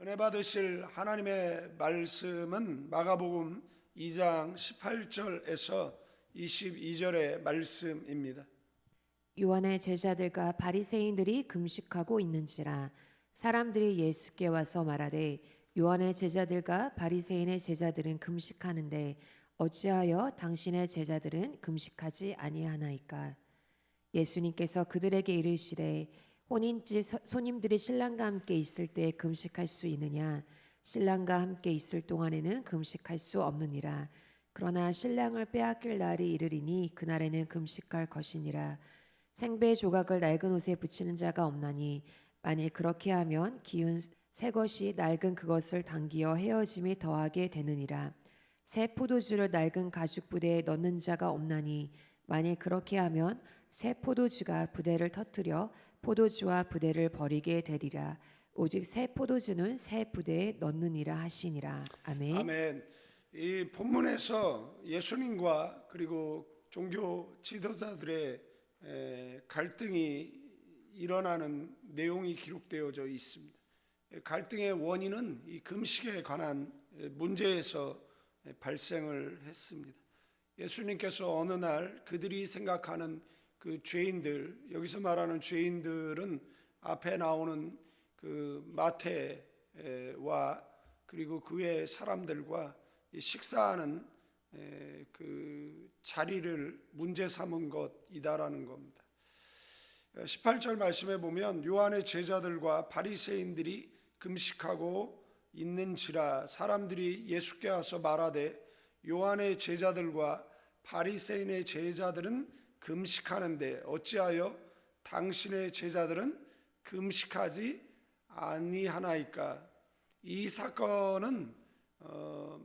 은혜 받으실 하나님의 말씀은 마가복음 2장 18절에서 22절의 말씀입니다. 요한의 제자들과 바리새인들이 금식하고 있는지라 사람들이 예수께 와서 말하되 요한의 제자들과 바리새인의 제자들은 금식하는데 어찌하여 당신의 제자들은 금식하지 아니하나이까? 예수님께서 그들에게 이르시되 혼인집 손님들이 신랑과 함께 있을 때 금식할 수 있느냐? 신랑과 함께 있을 동안에는 금식할 수 없느니라. 그러나 신랑을 빼앗길 날이 이르리니 그날에는 금식할 것이니라. 생배 조각을 낡은 옷에 붙이는 자가 없나니 만일 그렇게 하면 기운 새 것이 낡은 그것을 당기어 헤어짐이 더하게 되느니라. 새 포도주를 낡은 가죽 부대에 넣는 자가 없나니 만일 그렇게 하면 새 포도주가 부대를 터뜨려 포도주와 부대를 버리게 되리라. 오직 새 포도주는 새 부대에 넣느니라 하시니라. 아멘. 아멘. 이 본문에서 예수님과 그리고 종교 지도자들의 갈등이 일어나는 내용이 기록되어져 있습니다. 갈등의 원인은 이 금식에 관한 문제에서 발생을 했습니다. 예수님께서 어느 날 그들이 생각하는 그 죄인들, 여기서 말하는 죄인들은 앞에 나오는 그 마태와 그리고 그 외의 사람들과 식사하는 그 자리를 문제 삼은 것이다라는 겁니다. 18절 말씀에 보면 요한의 제자들과 바리새인들이 금식하고 있는지라 사람들이 예수께 와서 말하되 요한의 제자들과 바리새인의 제자들은 금식하는데 어찌하여 당신의 제자들은 금식하지 아니하나이까? 이 사건은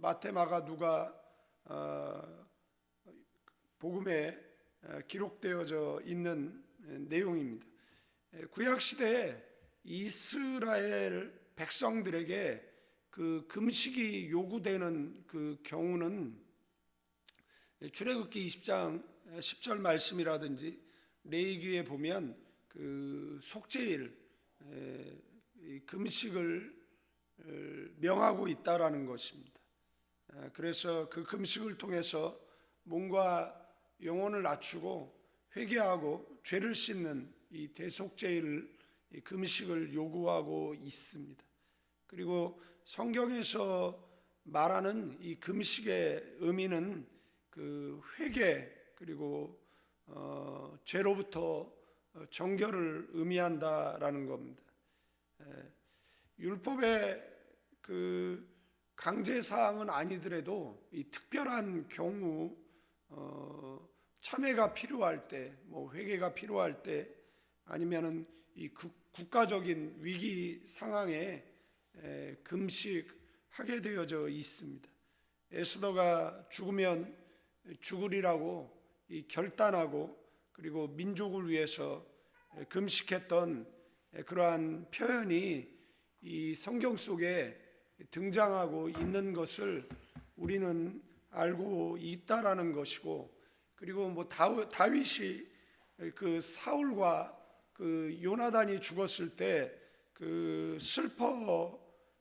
마태, 마가, 누가 복음에 기록되어져 있는 내용입니다. 구약 시대에 이스라엘 백성들에게 그 금식이 요구되는 그 경우는 출애굽기 20장 10절 말씀이라든지 레위기에 보면 그 속죄일 금식을 명하고 있다라는 것입니다. 그래서 그 금식을 통해서 몸과 영혼을 낮추고 회개하고 죄를 씻는 이 대속죄일 금식을 요구하고 있습니다. 그리고 성경에서 말하는 이 금식의 의미는 그 회개 그리고 죄로부터 정결을 의미한다라는 겁니다. 율법의 그 강제 사항은 아니더라도 이 특별한 경우 참회가 필요할 때, 뭐 회개가 필요할 때, 아니면은 이 국가적인 위기 상황에 금식하게 되어져 있습니다. 에스더가 죽으면 죽으리라고 이 결단하고 그리고 민족을 위해서 금식했던 그러한 표현이 이 성경 속에 등장하고 있는 것을 우리는 알고 있다라는 것이고, 그리고 뭐 다윗이 그 사울과 그 요나단이 죽었을 때 그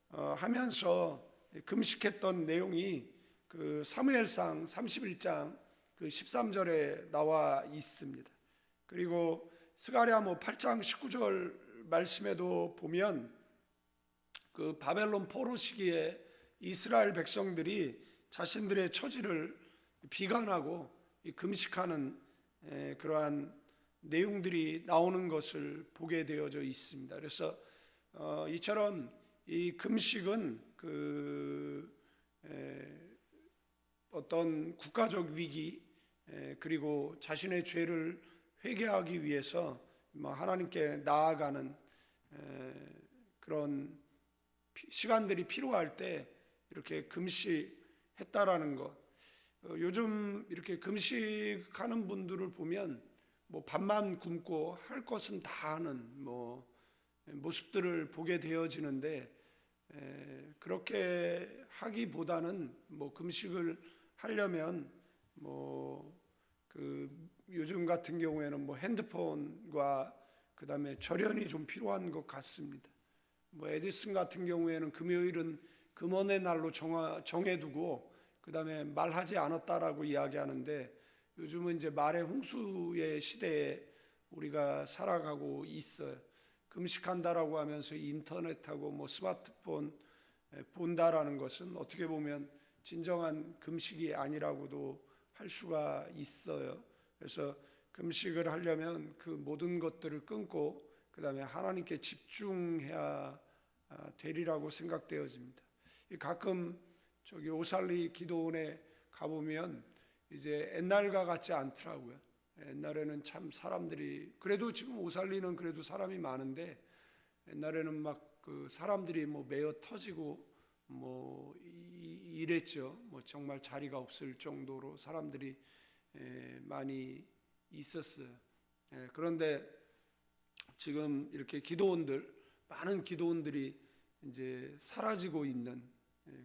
슬퍼하면서 금식했던 내용이 그 사무엘상 31장 그 13절에 나와 있습니다. 그리고 스가랴 8장 19절 말씀에도 보면 그 바벨론 포로 시기에 이스라엘 백성들이 자신들의 처지를 비관하고 금식하는 그러한 내용들이 나오는 것을 보게 되어져 있습니다. 그래서 이처럼 이 금식은 그 어떤 국가적 위기 그리고 자신의 죄를 회개하기 위해서 하나님께 나아가는 그런 시간들이 필요할 때 이렇게 금식했다라는 것. 요즘 이렇게 금식하는 분들을 보면 뭐 밥만 굶고 할 것은 다 하는 뭐 모습들을 보게 되어지는데, 그렇게 하기보다는 뭐 금식을 하려면 뭐 그 요즘 같은 경우에는 뭐 핸드폰과 그 다음에 절연이 좀 필요한 것 같습니다. 뭐 에디슨 같은 경우에는 금요일은 금원의 날로 정해두고 그다음에 말하지 않았다라고 이야기하는데, 요즘은 이제 말의 홍수의 시대에 우리가 살아가고 있어요. 금식한다라고 하면서 인터넷하고 뭐 스마트폰 본다라는 것은 어떻게 보면 진정한 금식이 아니라고도 할 수가 있어요. 그래서 금식을 하려면 그 모든 것들을 끊고 그다음에 하나님께 집중해야 되리라고 생각되어집니다. 가끔 저기 오살리 기도원에 가보면 이제 옛날과 같지 않더라고요. 옛날에는 참 사람들이, 그래도 지금 오살리는 그래도 사람이 많은데, 옛날에는 막 그 사람들이 뭐 메어 터지고 뭐 이랬죠. 뭐 정말 자리가 없을 정도로 사람들이 많이 있었어요. 그런데 지금 이렇게 기도원들, 많은 기도원들이 이제 사라지고 있는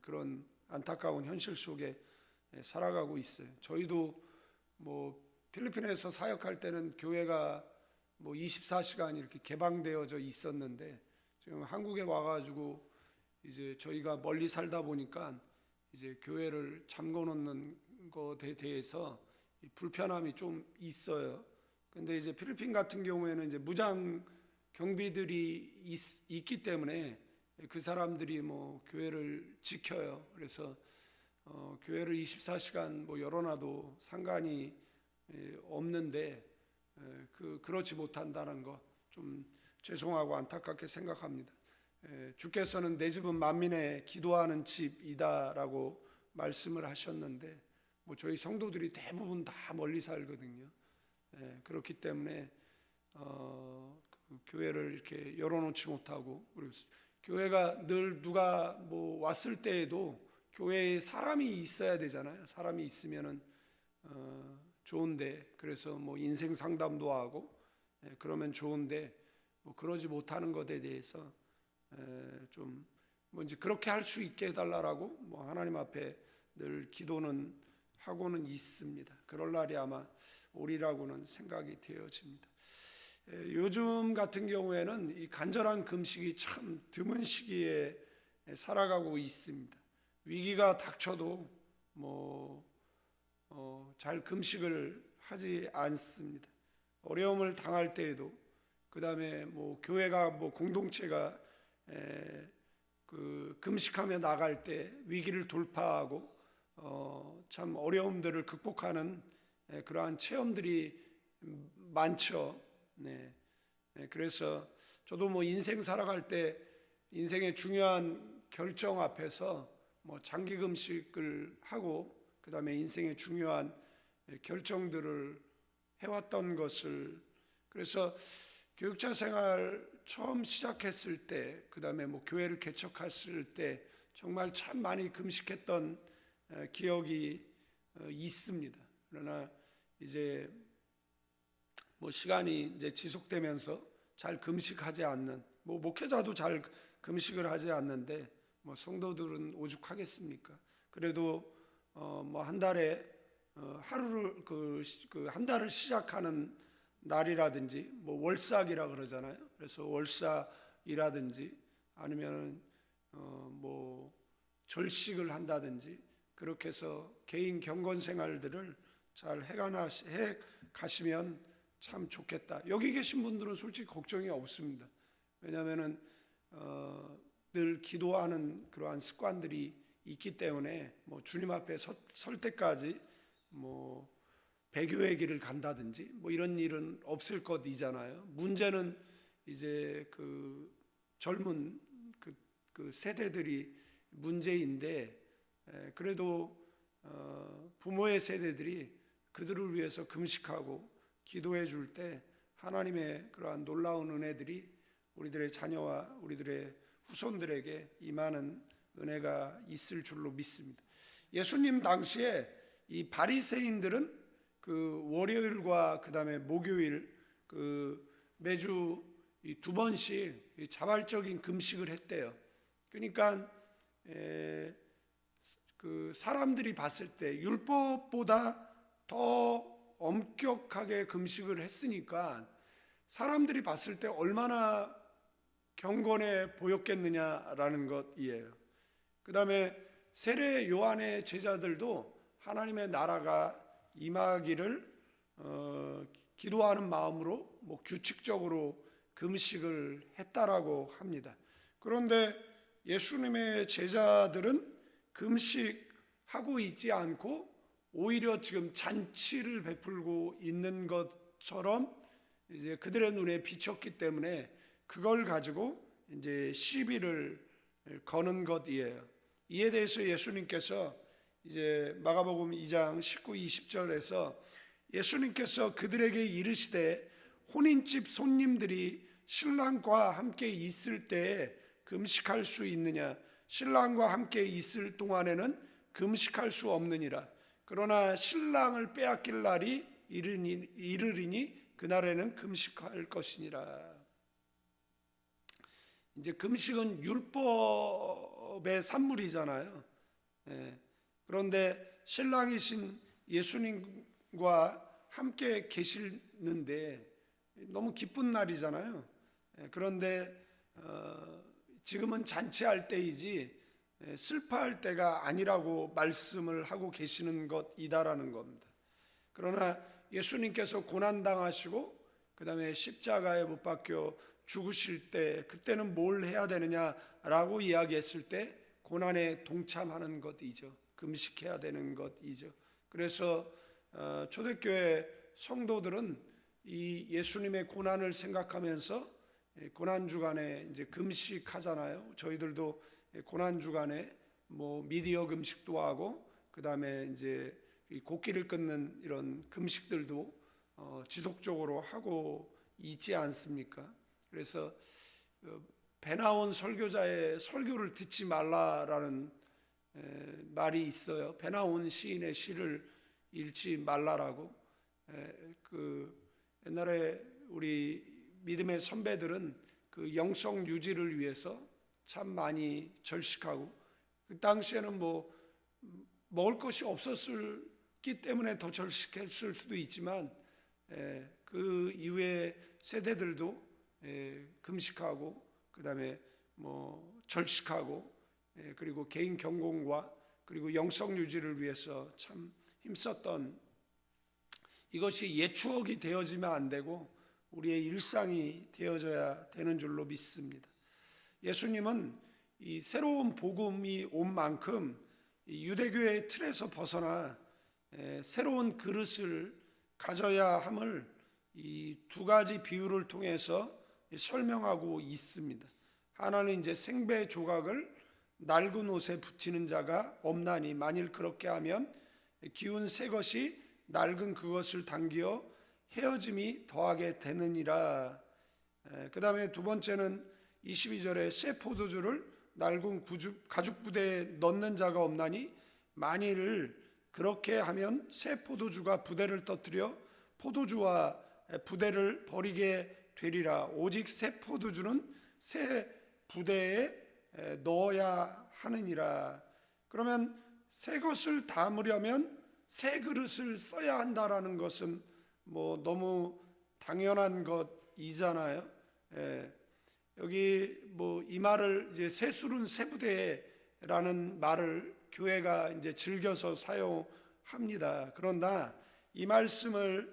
그런 안타까운 현실 속에 살아가고 있어요. 저희도 뭐 필리핀에서 사역할 때는 교회가 뭐 24시간 이렇게 개방되어져 있었는데, 지금 한국에 와가지고 이제 저희가 멀리 살다 보니까 이제 교회를 잠궈 놓는 것에 대해서 불편함이 좀 있어요. 근데 이제 필리핀 같은 경우에는 이제 무장 경비들이 있기 때문에 그 사람들이 뭐 교회를 지켜요. 그래서 교회를 24시간 뭐 열어놔도 상관이 없는데, 그렇지 못한다는 거 좀 죄송하고 안타깝게 생각합니다. 주께서는 내 집은 만민의 기도하는 집이다라고 말씀을 하셨는데, 뭐 저희 성도들이 대부분 다 멀리 살거든요. 그렇기 때문에 그 교회를 이렇게 열어놓지 못하고, 그리고 교회가 늘 누가 뭐 왔을 때에도 교회에 사람이 있어야 되잖아요. 사람이 있으면은 좋은데, 그래서 뭐 인생 상담도 하고 그러면 좋은데, 뭐 그러지 못하는 것에 대해서 좀 뭔지 그렇게 할 수 있게 해달라고 뭐 하나님 앞에 늘 기도는 하고는 있습니다. 그럴 날이 아마 오리라고는 생각이 되어집니다. 요즘 같은 경우에는 이 간절한 금식이 참 드문 시기에 살아가고 있습니다. 위기가 닥쳐도 잘 금식을 하지 않습니다. 어려움을 당할 때에도, 그 다음에 뭐 교회가 뭐 공동체가 그 금식하며 나갈 때 위기를 돌파하고 참 어려움들을 극복하는 그러한 체험들이 많죠. 그래서 저도 뭐 인생 살아갈 때 인생의 중요한 결정 앞에서 뭐 장기 금식을 하고 그 다음에 인생의 중요한 결정들을 해왔던 것을, 그래서 교육자 생활 처음 시작했을 때, 그 다음에 뭐 교회를 개척했을 때 정말 참 많이 금식했던 기억이 있습니다. 그러나 이제 뭐 시간이 이제 지속되면서 잘 금식하지 않는, 뭐 목회자도 잘 금식을 하지 않는데 뭐 성도들은 오죽하겠습니까? 그래도 뭐 한 달에 하루를 한 달을 시작하는 날이라든지 뭐 월삭이라 그러잖아요. 그래서 월삭이라든지 아니면 뭐 절식을 한다든지 그렇게 해서 개인 경건 생활들을 잘 해 가시면 참 좋겠다. 여기 계신 분들은 솔직히 걱정이 없습니다. 왜냐하면은 늘 기도하는 그러한 습관들이 있기 때문에 뭐 주님 앞에 설 때까지 뭐 배교의 길을 간다든지 뭐 이런 일은 없을 것이잖아요. 문제는 이제 그 젊은 그 세대들이 문제인데, 그래도 부모의 세대들이 그들을 위해서 금식하고 기도해 줄 때 하나님의 그러한 놀라운 은혜들이 우리들의 자녀와 우리들의 후손들에게 임하는 은혜가 있을 줄로 믿습니다. 예수님 당시에 이 바리새인들은 그 월요일과 그 다음에 목요일 그 매주 이 두 번씩 자발적인 금식을 했대요. 그러니까 그 사람들이 봤을 때 율법보다 더 엄격하게 금식을 했으니까 사람들이 봤을 때 얼마나 경건해 보였겠느냐라는 것이에요. 그 다음에 세례 요한의 제자들도 하나님의 나라가 임하기를 기도하는 마음으로 규칙적으로 금식을 했다라고 합니다. 그런데 예수님의 제자들은 금식하고 있지 않고 오히려 지금 잔치를 베풀고 있는 것처럼 이제 그들의 눈에 비쳤기 때문에 그걸 가지고 이제 시비를 거는 것이에요. 이에 대해서 예수님께서 이제 마가복음 2장 19, 20절에서 예수님께서 그들에게 이르시되 혼인집 손님들이 신랑과 함께 있을 때에 금식할 수 있느냐? 신랑과 함께 있을 동안에는 금식할 수 없느니라. 그러나 신랑을 빼앗길 날이 이르리니 그날에는 금식할 것이니라. 이제 금식은 율법의 산물이잖아요. 그런데 신랑이신 예수님과 함께 계시는데 너무 기쁜 날이잖아요. 그런데 지금은 잔치할 때이지 슬퍼할 때가 아니라고 말씀을 하고 계시는 것이다라는 겁니다. 그러나 예수님께서 고난당하시고 그 다음에 십자가에 못 박혀 죽으실 때 그때는 뭘 해야 되느냐라고 이야기했을 때 고난에 동참하는 것이죠. 금식해야 되는 것이죠. 그래서 초대교회 성도들은 이 예수님의 고난을 생각하면서 고난 주간에 이제 금식하잖아요. 저희들도 고난 주간에 미디어 금식도 하고 그 다음에 이제 곡기를 끊는 이런 금식들도 지속적으로 하고 있지 않습니까? 그래서 배 나온 설교자의 설교를 듣지 말라라는 말이 있어요. 배 나온 시인의 시를 읽지 말라라고. 옛날에 우리 믿음의 선배들은 그 영성 유지를 위해서 참 많이 절식하고 그 당시에는 먹을 것이 없었기 때문에 더 절식했을 수도 있지만 그 이후의 세대들도 금식하고 그 다음에 절식하고 그리고 개인 경공과 그리고 영성 유지를 위해서 참 힘썼던 이것이 옛 추억이 되어지면 안 되고 우리의 일상이 되어져야 되는 줄로 믿습니다. 예수님은 이 새로운 복음이 온 만큼 이 유대교의 틀에서 벗어나 새로운 그릇을 가져야 함을 이 두 가지 비유를 통해서 설명하고 있습니다. 하나는 이제 생배 조각을 낡은 옷에 붙이는 자가 없나니 만일 그렇게 하면 기운 새 것이 낡은 그것을 당기어 헤어짐이 더하게 되느니라. 그 다음에 두 번째는 22절에 새 포도주를 낡은 가죽 부대에 넣는 자가 없나니 만일 그렇게 하면 새 포도주가 부대를 터뜨려 포도주와 부대를 버리게 되리라. 오직 새 포도주는 새 부대에 넣어야 하느니라. 그러면 새 것을 담으려면 새 그릇을 써야 한다라는 것은 너무 당연한 것이잖아요. 여기 이 말을 이제 새 술은 새 부대라는 말을 교회가 이제 즐겨서 사용합니다. 그러나 이 말씀을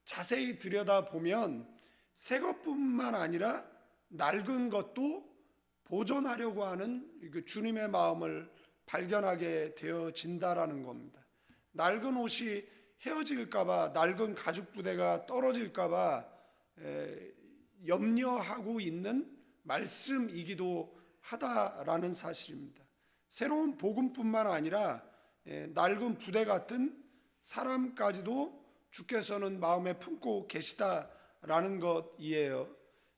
자세히 들여다보면 새 것뿐만 아니라 낡은 것도 보존하려고 하는 주님의 마음을 발견하게 되어진다라는 겁니다. 낡은 옷이 헤어질까봐, 낡은 가죽 부대가 떨어질까봐 염려하고 있는 말씀이기도 하다라는 사실입니다. 새로운 복음뿐만 아니라 낡은 부대 같은 사람까지도 주께서는 마음에 품고 계시다라는 것이에요.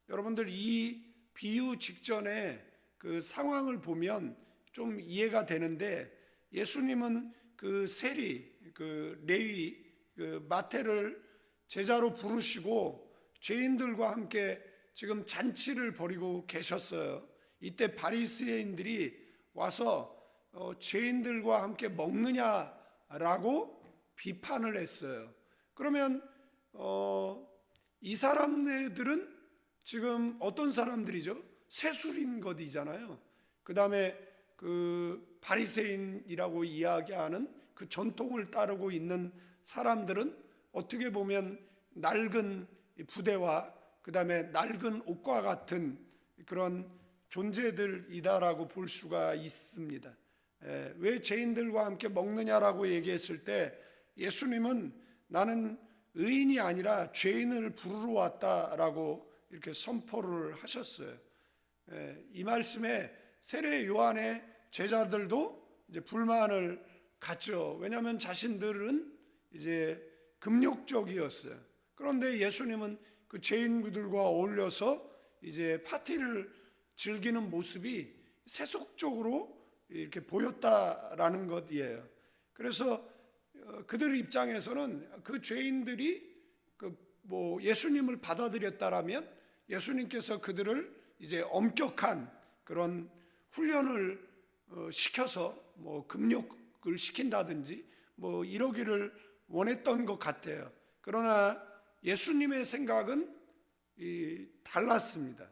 여러분들 이 비유 직전에 그 상황을 보면 좀 이해가 되는데 예수님은 그 세리, 그 레위, 그 마태를 제자로 부르시고 죄인들과 함께 지금 잔치를 벌이고 계셨어요. 이때 바리새인들이 와서 죄인들과 함께 먹느냐라고 비판을 했어요. 그러면 이 사람들은 지금 어떤 사람들이죠? 세술인 것이잖아요. 그 다음에 그 바리새인이라고 이야기하는 그 전통을 따르고 있는 사람들은 어떻게 보면 낡은 부대와 그 다음에 낡은 옷과 같은 그런 존재들이다라고 볼 수가 있습니다. 왜 죄인들과 함께 먹느냐라고 얘기했을 때 예수님은 나는 의인이 아니라 죄인을 부르러 왔다라고 이렇게 선포를 하셨어요. 이 말씀에 세례 요한의 제자들도 이제 불만을 갖죠. 왜냐하면 자신들은 이제 금욕적이었어요. 그런데 예수님은 그 죄인들과 어울려서 이제 파티를 즐기는 모습이 세속적으로 이렇게 보였다라는 것이에요. 그래서 그들 입장에서는 그 죄인들이 뭐 예수님을 받아들였다라면 예수님께서 그들을 이제 엄격한 그런 훈련을 시켜서 뭐 금욕을 시킨다든지 뭐 이러기를 원했던 것 같아요. 그러나 예수님의 생각은 달랐습니다.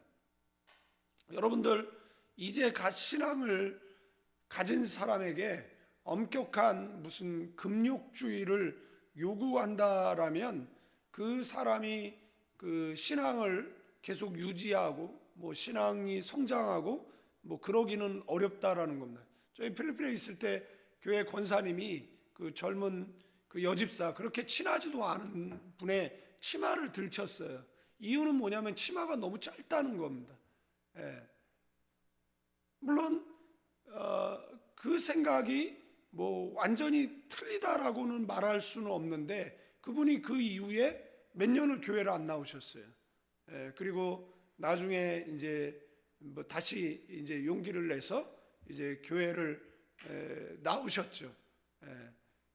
여러분들 이제 갓 신앙을 가진 사람에게 엄격한 무슨 금욕주의를 요구한다라면 그 사람이 그 신앙을 계속 유지하고 뭐 신앙이 성장하고 뭐 그러기는 어렵다라는 겁니다. 저희 필리핀에 있을 때 교회 권사님이 그 젊은 그 여집사 그렇게 친하지도 않은 분의 치마를 들쳤어요. 이유는 뭐냐면 치마가 너무 짧다는 겁니다. 물론 그 생각이 뭐 완전히 틀리다라고는 말할 수는 없는데 그분이 그 이후에 몇 년을 교회를 안 나오셨어요. 그리고 나중에 이제 뭐 다시 이제 용기를 내서 이제 교회를 나오셨죠.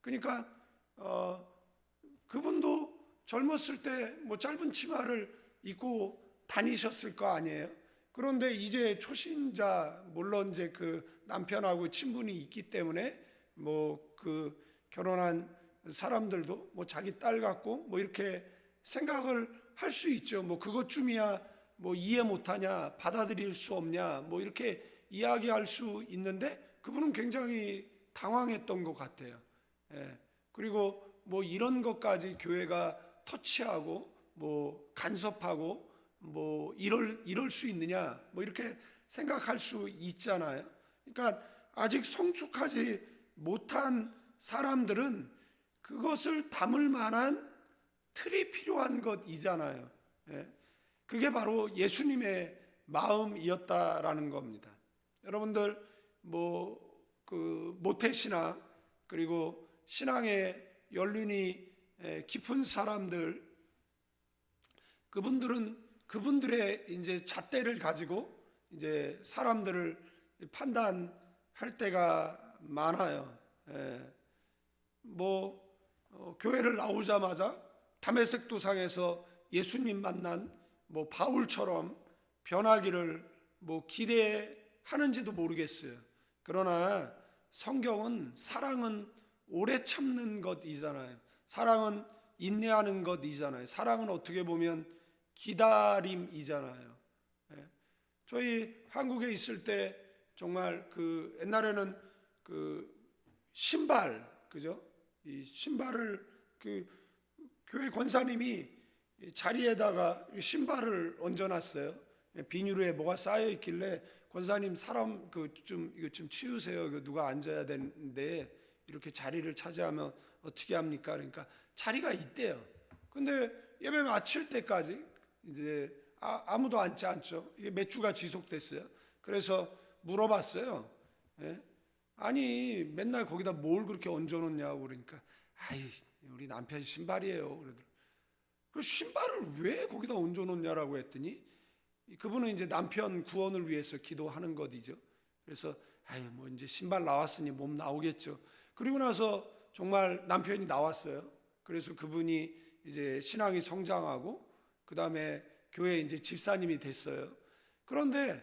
그러니까 그분도 젊었을 때 뭐 짧은 치마를 입고 다니셨을 거 아니에요. 그런데 이제 초신자 물론 이제 그 남편하고 친분이 있기 때문에 뭐 그 결혼한 사람들도 뭐 자기 딸 같고 뭐 이렇게 생각을 할 수 있죠. 뭐 그것쯤이야 뭐 이해 못하냐, 받아들일 수 없냐, 뭐 이렇게 이야기할 수 있는데 그분은 굉장히 당황했던 것 같아요. 그리고 뭐 이런 것까지 교회가 터치하고 뭐 간섭하고 뭐 이럴 수 있느냐, 뭐 이렇게 생각할 수 있잖아요. 그러니까 아직 성숙하지 못한 사람들은 그것을 담을 만한 틀이 필요한 것이잖아요. 그게 바로 예수님의 마음이었다라는 겁니다. 여러분들 뭐 그 모태신앙 그리고 신앙의 연륜이 깊은 사람들 그분들은 그분들의 이제 잣대를 가지고 이제 사람들을 판단할 때가 많아요. 교회를 나오자마자 다메섹 도상에서 예수님 만난 뭐 바울처럼 변하기를 뭐 기대하는지도 모르겠어요. 그러나 성경은 사랑은 오래 참는 것이잖아요. 사랑은 인내하는 것이잖아요. 사랑은 어떻게 보면 기다림이잖아요. 저희 한국에 있을 때 정말 그 옛날에는 그 신발 그죠? 이 신발을 그 교회 권사님이 자리에다가 신발을 얹어놨어요. 비닐에 뭐가 쌓여 있길래 권사님 사람 이거 좀 치우세요. 누가 앉아야 되는데 이렇게 자리를 차지하면 어떻게 합니까? 그러니까 자리가 있대요. 근데 예배 마칠 때까지 이제 아무도 앉지 않죠. 이게 몇 주가 지속됐어요. 그래서 물어봤어요. 아니 맨날 거기다 뭘 그렇게 얹어놓냐고 그러니까 우리 남편 신발이에요. 그러더라고요. 그 신발을 왜 거기다 얹어놓냐라고 했더니 그분은 이제 남편 구원을 위해서 기도하는 것이죠. 그래서 뭐 이제 신발 나왔으니 몸 나오겠죠. 그리고 나서 정말 남편이 나왔어요. 그래서 그분이 이제 신앙이 성장하고 그 다음에 교회 이제 집사님이 됐어요. 그런데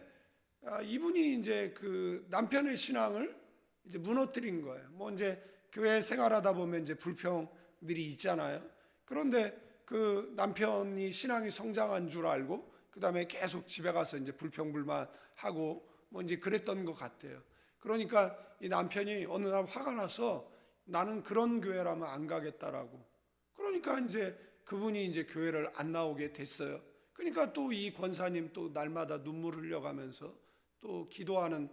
이분이 이제 그 남편의 신앙을 이제 무너뜨린 거예요. 뭐 이제 교회 생활하다 보면 이제 불평들이 있잖아요. 그런데 그 남편이 신앙이 성장한 줄 알고 그다음에 계속 집에 가서 이제 불평불만하고 뭐 이제 그랬던 것 같아요. 그러니까 이 남편이 어느 날 화가 나서 나는 그런 교회라면 안 가겠다라고. 그러니까 이제 그분이 이제 교회를 안 나오게 됐어요. 그러니까 또 이 권사님 또 날마다 눈물 흘려가면서 또 기도하는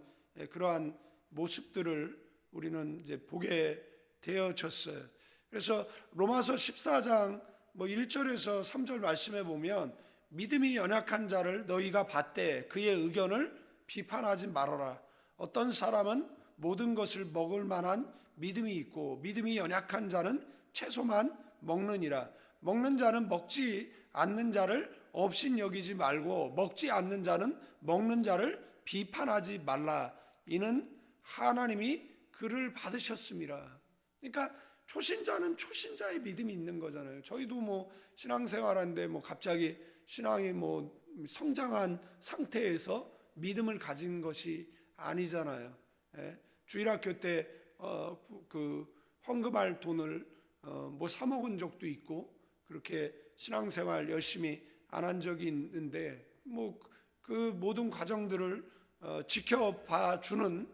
그러한 모습들을 우리는 이제 보게 되어졌어요. 그래서 로마서 14장 뭐 1절에서 3절 말씀에 보면 믿음이 연약한 자를 너희가 받되 그의 의견을 비판하지 말아라. 어떤 사람은 모든 것을 먹을 만한 믿음이 있고 믿음이 연약한 자는 채소만 먹느니라. 먹는 자는 먹지 않는 자를 없인 여기지 말고 먹지 않는 자는 먹는 자를 비판하지 말라. 이는 하나님이 그를 받으셨음이라. 그러니까 초신자는 초신자의 믿음이 있는 거잖아요. 저희도 뭐 신앙생활하는데 뭐 갑자기 신앙이 뭐 성장한 상태에서 믿음을 가진 것이 아니잖아요. 주일학교 때 그 헌금할 돈을 뭐 사 먹은 적도 있고 그렇게 신앙생활 열심히 안 한 적이 있는데 뭐 그 모든 과정들을 지켜봐 주는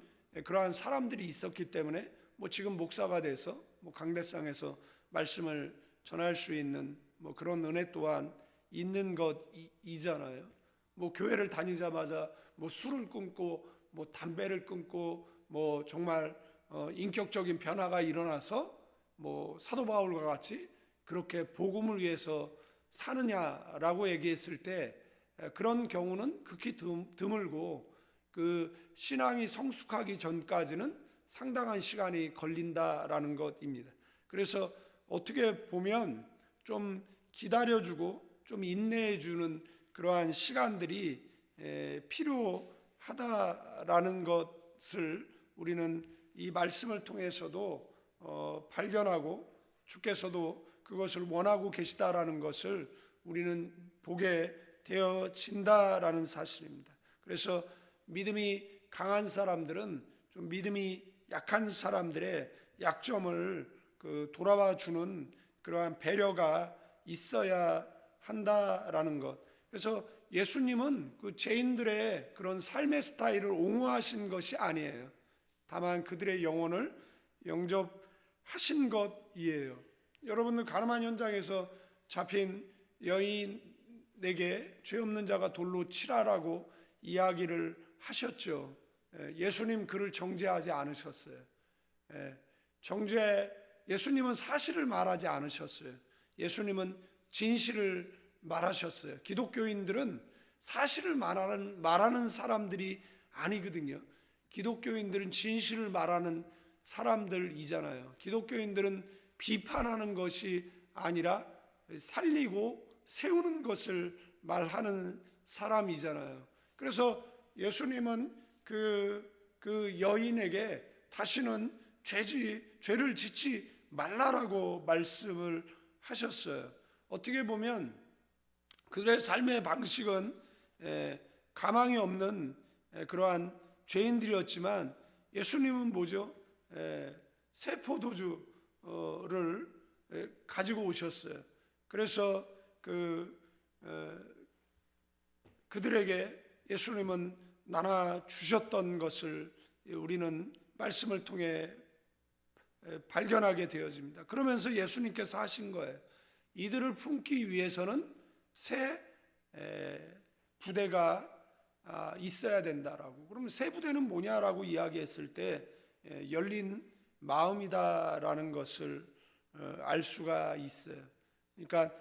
그러한 사람들이 있었기 때문에 뭐 지금 목사가 돼서 뭐 강대상에서 말씀을 전할 수 있는 뭐 그런 은혜 또한 있는 것이잖아요. 뭐 교회를 다니자마자 뭐 술을 끊고 뭐 담배를 끊고 뭐 정말 인격적인 변화가 일어나서 뭐 사도 바울과 같이 그렇게 복음을 위해서 사느냐라고 얘기했을 때 그런 경우는 극히 드물고 그 신앙이 성숙하기 전까지는 상당한 시간이 걸린다라는 것입니다. 그래서 어떻게 보면 좀 기다려주고 좀 인내해주는 그러한 시간들이 필요하다라는 것을 우리는 이 말씀을 통해서도 발견하고 주께서도 그것을 원하고 계시다라는 것을 우리는 보게 되어진다라는 사실입니다. 그래서 믿음이 강한 사람들은 좀 믿음이 약한 사람들의 약점을 돌아와 주는 그러한 배려가 있어야 한다라는 것. 그래서 예수님은 그 죄인들의 그런 삶의 스타일을 옹호하신 것이 아니에요. 다만 그들의 영혼을 영접하신 것이에요. 여러분들 가늠한 현장에서 잡힌 여인에게 죄 없는 자가 돌로 치라라고 이야기를 하셨죠. 예수님 그를 정죄하지 않으셨어요. 예수님은 사실을 말하지 않으셨어요. 예수님은 진실을 말하셨어요. 기독교인들은 사실을 말하는 사람들이 아니거든요. 기독교인들은 진실을 말하는 사람들이잖아요. 기독교인들은 비판하는 것이 아니라 살리고 세우는 것을 말하는 사람이잖아요. 그래서 예수님은 그 여인에게 다시는 죄를 짓지 말라라고 말씀을 하셨어요. 어떻게 보면 그들의 삶의 방식은 가망이 없는 그러한 죄인들이었지만 예수님은 뭐죠? 새 포도주를 가지고 오셨어요. 그래서 그들에게 예수님은 나눠 주셨던 것을 우리는 말씀을 통해 발견하게 되어집니다. 그러면서 예수님께서 하신 거예요. 이들을 품기 위해서는 새 부대가 있어야 된다라고. 그러면 새 부대는 뭐냐라고 이야기했을 때 열린 마음이다라는 것을 알 수가 있어요. 그러니까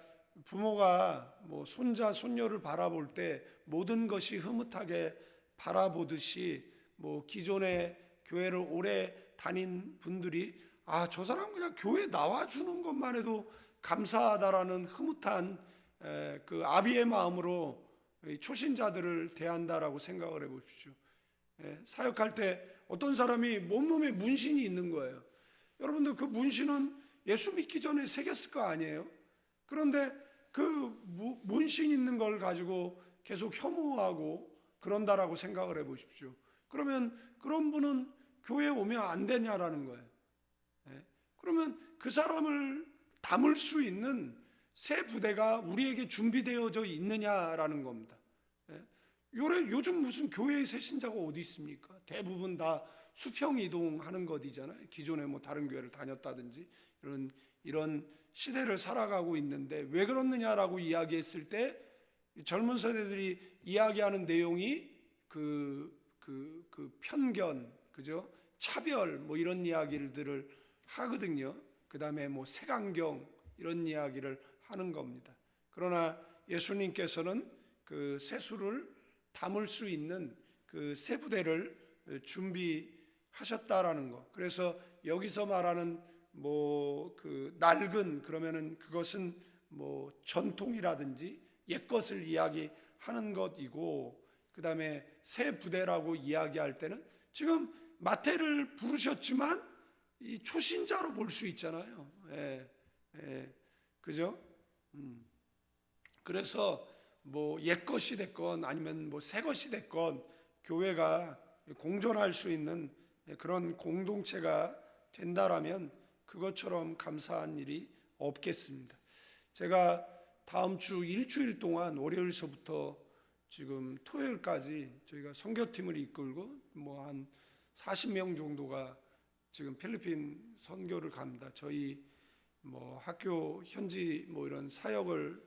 부모가 뭐 손자 손녀를 바라볼 때 모든 것이 흐뭇하게 바라보듯이 뭐 기존의 교회를 오래 다닌 분들이 저 사람 그냥 교회 나와주는 것만 해도 감사하다라는 흐뭇한 그 아비의 마음으로 초신자들을 대한다라고 생각을 해보십시오. 사역할 때 어떤 사람이 몸에 문신이 있는 거예요. 여러분들 그 문신은 예수 믿기 전에 새겼을 거 아니에요? 그런데 그 문신 있는 걸 가지고 계속 혐오하고 그런다라고 생각을 해보십시오. 그러면 그런 분은 교회에 오면 안 되냐라는 거예요. 그러면 그 사람을 담을 수 있는 새 부대가 우리에게 준비되어져 있느냐라는 겁니다. 요즘 무슨 교회의 새신자가 어디 있습니까? 대부분 다 수평 이동하는 것이잖아요. 기존에 뭐 다른 교회를 다녔다든지 이런 시대를 살아가고 있는데 왜 그렇느냐라고 이야기했을 때 젊은 세대들이 이야기하는 내용이 그 편견, 그죠? 차별 뭐 이런 이야기들을 하거든요. 그 다음에 뭐 색안경 이런 이야기를 하는 겁니다. 그러나 예수님께서는 그 세수를 담을 수 있는 그 세 부대를 준비하셨다라는 거. 그래서 여기서 말하는 뭐 그 낡은 그러면은 그것은 뭐 전통이라든지 옛 것을 이야기하는 것이고, 그 다음에 새 부대라고 이야기할 때는 지금 마태를 부르셨지만 이 초신자로 볼 수 있잖아요. 그죠? 그래서 뭐 옛 것이 됐건 아니면 뭐 새 것이 됐건 교회가 공존할 수 있는 그런 공동체가 된다라면 그것처럼 감사한 일이 없겠습니다. 제가 다음 주 일주일 동안 월요일서부터 지금 토요일까지 저희가 선교팀을 이끌고 뭐 한 40명 정도가 지금 필리핀 선교를 갑니다. 저희 뭐 학교 현지 뭐 이런 사역을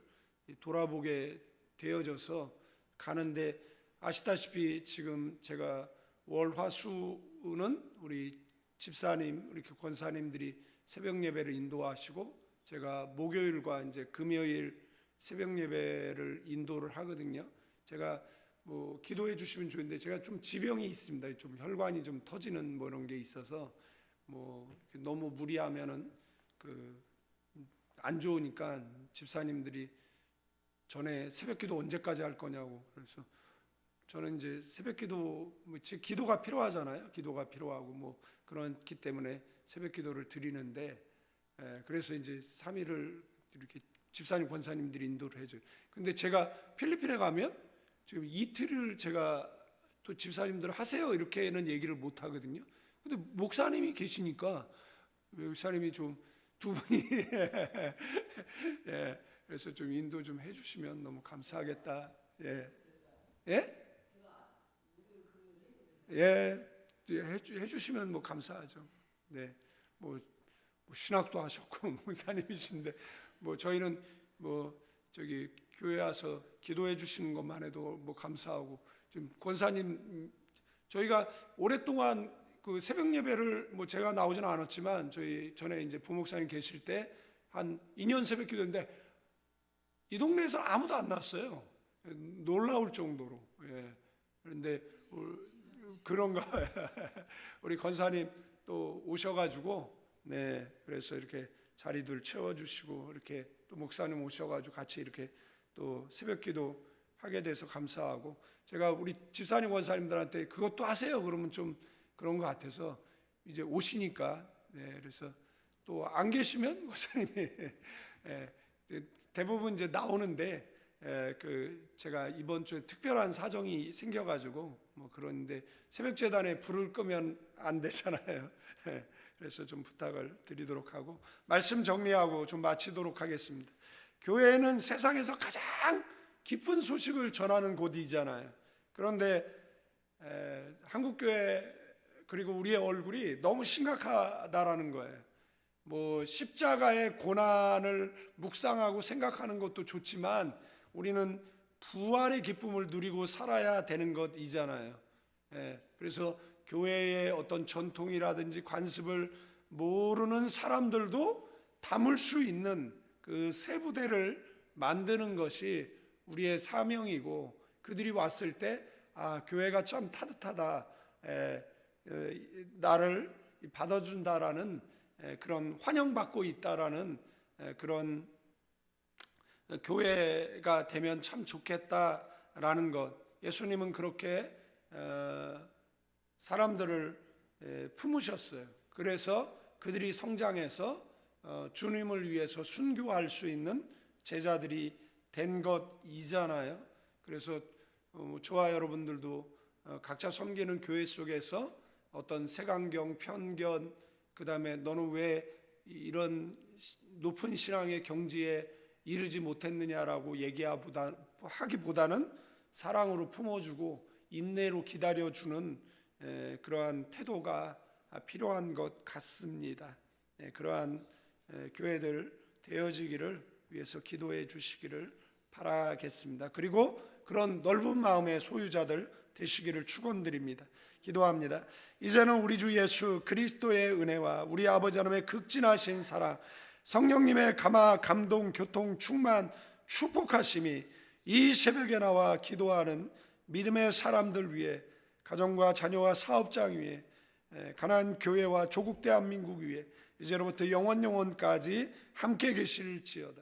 돌아보게 되어져서 가는데, 아시다시피 지금 제가 월화수는 우리 집사님, 우리 권사님들이 새벽 예배를 인도하시고 제가 목요일과 이제 금요일 새벽 예배를 인도를 하거든요. 제가 뭐 기도해 주시면 좋은데 제가 좀 지병이 있습니다. 좀 혈관이 좀 터지는 뭐 이런 게 있어서 뭐 너무 무리하면은 안 좋으니까 집사님들이 전에 새벽기도 언제까지 할 거냐고, 그래서 저는 이제 새벽기도 기도가 필요하잖아요. 기도가 필요하고 뭐 그렇기 때문에 새벽기도를 드리는데, 그래서 이제 3일을 이렇게 집사님 권사님들이 인도를 해줘요. 근데 제가 필리핀에 가면 지금 이틀을 제가 또 집사님들 하세요 이렇게는 얘기를 못 하거든요. 근데 목사님이 계시니까 목사님이 좀 두 분이 그래서 좀 인도 좀 해주시면 너무 감사하겠다. 해주시면 뭐 감사하죠. 네, 뭐 신학도 하셨고 목사님이신데 뭐 저희는 뭐 저기 교회 와서 기도해 주시는 것만 해도 뭐 감사하고, 지금 권사님 저희가 오랫동안 그 새벽 예배를 뭐 제가 나오지는 않았지만 저희 전에 이제 부목사님 계실 때 한 2년 새벽 기도인데 이 동네에서 아무도 안 났어요. 놀라울 정도로. 그런데 그런가 우리 권사님 또 오셔가지고 그래서 이렇게 자리들 채워주시고 이렇게 또 목사님 오셔가지고 같이 이렇게 또 새벽기도 하게 돼서 감사하고, 제가 우리 집사님 권사님들한테 그것도 하세요 그러면 좀 그런 것 같아서 이제 오시니까 그래서 또 안 계시면 권사님이 대부분 이제 나오는데 제가 이번 주에 특별한 사정이 생겨가지고 뭐 그런데 새벽 재단에 불을 끄면 안 되잖아요. 그래서 좀 부탁을 드리도록 하고 말씀 정리하고 좀 마치도록 하겠습니다. 교회는 세상에서 가장 기쁜 소식을 전하는 곳이잖아요. 그런데 한국교회 그리고 우리의 얼굴이 너무 심각하다라는 거예요. 뭐 십자가의 고난을 묵상하고 생각하는 것도 좋지만 우리는 부활의 기쁨을 누리고 살아야 되는 것이잖아요. 그래서 교회의 어떤 전통이라든지 관습을 모르는 사람들도 담을 수 있는 그 세 부대를 만드는 것이 우리의 사명이고, 그들이 왔을 때 교회가 참 따뜻하다, 나를 받아준다라는 그런 환영받고 있다라는 그런 교회가 되면 참 좋겠다라는 것. 예수님은 그렇게 사람들을 품으셨어요. 그래서 그들이 성장해서 주님을 위해서 순교할 수 있는 제자들이 된 것이잖아요. 그래서 저와 여러분들도 각자 섬기는 교회 속에서 어떤 색안경, 편견, 그 다음에 너는 왜 이런 높은 신앙의 경지에 이르지 못했느냐라고 얘기하기보다는 사랑으로 품어주고 인내로 기다려주는 그러한 태도가 필요한 것 같습니다. 그러한 교회들 되어지기를 위해서 기도해 주시기를 바라겠습니다. 그리고 그런 넓은 마음의 소유자들 되시기를 축원드립니다. 기도합니다. 이제는 우리 주 예수 그리스도의 은혜와 우리 아버지 하나님의 극진하신 사랑, 성령님의 감동, 교통, 충만, 축복하심이 이 새벽에 나와 기도하는 믿음의 사람들 위해, 가정과 자녀와 사업장 위에, 가나안 교회와 조국 대한민국 위에 이제로부터 영원까지 함께 계실지어다.